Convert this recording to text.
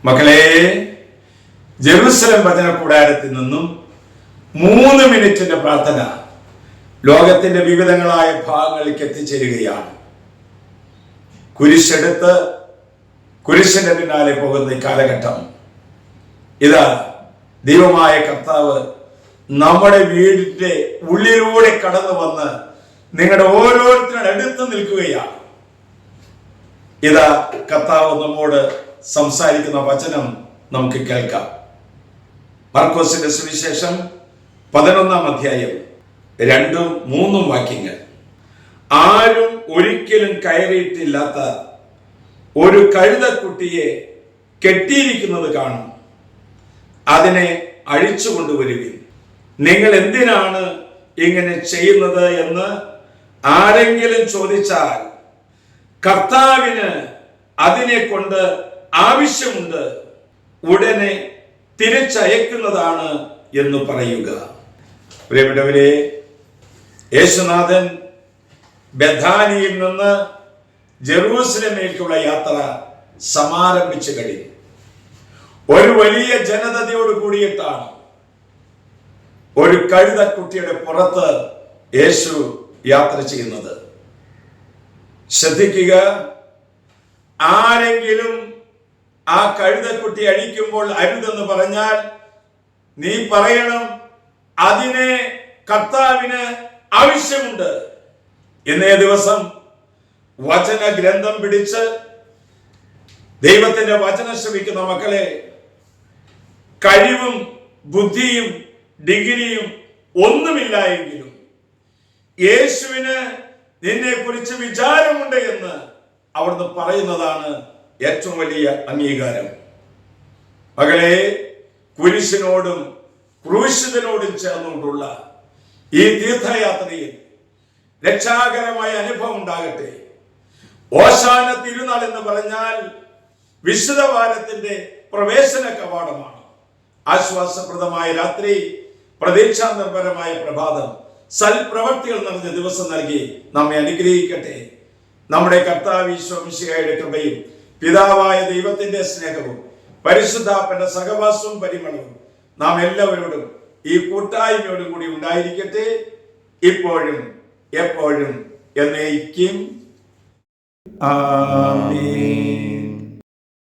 മക്കളെ, ജെറുസലേം വചന കൂടാരത്തിൽ നിന്നും 3 മിനിറ്റിന്റെ പ്രാർത്ഥന ലോകത്തിന്റെ വിവിധങ്ങളായ ഭാഗങ്ങളിലേക്ക് എത്തിച്ചേരുകയാണ്. കുരിശെടുത്ത് കുരിശിന്റെ പിന്നാലെ പോകുന്ന ഈ കാലഘട്ടം, ഇതാ ദൈവമായ കർത്താവ് നമ്മുടെ വീടിന്റെ ഉള്ളിലൂടെ കടന്നു വന്ന് നിങ്ങളുടെ ഓരോരുത്തരുടെ അടുത്ത് നിൽക്കുകയാണ്. ഇതാ കർത്താവ് നമ്മോട് സംസാരിക്കുന്ന വചനം നമുക്ക് കേൾക്കാം. മർക്കോസിന്റെ സുവിശേഷം 11-ാം അധ്യായം 2ഉം 3ഉം വാക്യങ്ങൾ. ആരും ഒരിക്കലും കയറിയിട്ടില്ലാത്ത ഒരു കഴുതക്കുട്ടിയെ കെട്ടിയിരിക്കുന്നത് കാണും. അതിനെ അഴിച്ചു കൊണ്ടുവരുവിൻ. നിങ്ങൾ എന്തിനാണ് ഇങ്ങനെ ചെയ്യുന്നത് എന്ന് ആരെങ്കിലും ചോദിച്ചാൽ കർത്താവിന് അതിനെ കൊണ്ട് ആവശ്യമുണ്ട്, ഉടനെ തിരിച്ചയക്കുന്നതാണ് എന്ന് പറയുക. പ്രിയപ്പെട്ടവരെ, യേശുനാഥൻ ബഥാനിയിൽ നിന്ന് ജെറൂസലേമിലേക്കുള്ള യാത്ര സമാരംഭിച്ചു കഴിഞ്ഞു. ഒരു വലിയ ജനതയോട് കൂടിയിട്ടാണ് ഒരു കഴുതക്കുട്ടിയുടെ പുറത്ത് യേശു യാത്ര ചെയ്യുന്നത്. ശ്രദ്ധിക്കുക, ആരെങ്കിലും ആ കഴുതക്കുട്ടി അഴിക്കുമ്പോൾ അരുതെന്ന് പറഞ്ഞാൽ നീ പറയണം, അതിനെ കർത്താവിന് ആവശ്യമുണ്ട്. ഇന്നേ ദിവസം വചന ഗ്രന്ഥം പിടിച്ച് ദൈവത്തിന്റെ വചനം ശ്രമിക്കുന്ന മക്കളെ, കഴിവും ബുദ്ധിയും ഡിഗ്രിയും ഒന്നുമില്ല എങ്കിലും യേശുവിന് നിന്നെ കുറിച്ച് വിചാരമുണ്ട് എന്ന് അവിടുന്ന് പറയുന്നതാണ് ഏറ്റവും വലിയ അംഗീകാരം. മകളെ, കുരിശിനോടും ക്രൂശിതനോടും ചേർന്നുകൊണ്ടുള്ള ഈ തീർത്ഥയാത്രയിൽ രക്ഷാകരമായ അനുഭവം ഉണ്ടാകട്ടെ. ഓശാന തിരുനാൾ എന്ന് പറഞ്ഞാൽ വിശുദ്ധ വാരത്തിന്റെ പ്രവേശന കവാടമാണ്. ആശ്വാസപ്രദമായ രാത്രി, പ്രതീക്ഷാ നിർഭരമായ പ്രഭാതം, സൽപ്രവർത്തികൾ നിറഞ്ഞ ദിവസം നൽകി നമ്മെ അനുഗ്രഹിക്കട്ടെ. നമ്മുടെ കർത്താവ് ഈശോ മിശിഹായുടെ കൃപയും പിതാവായ ദൈവത്തിന്റെ സ്നേഹവും പരിശുദ്ധാത്മാവിന്റെ സഹവാസവും പരിമളവും നാം എല്ലാവരോടും ഈ കൂട്ടായ്മയോടും കൂടി ഉണ്ടായിരിക്കട്ടെ, ഇപ്പോഴും എപ്പോഴും എന്നേക്കും. ആമേൻ.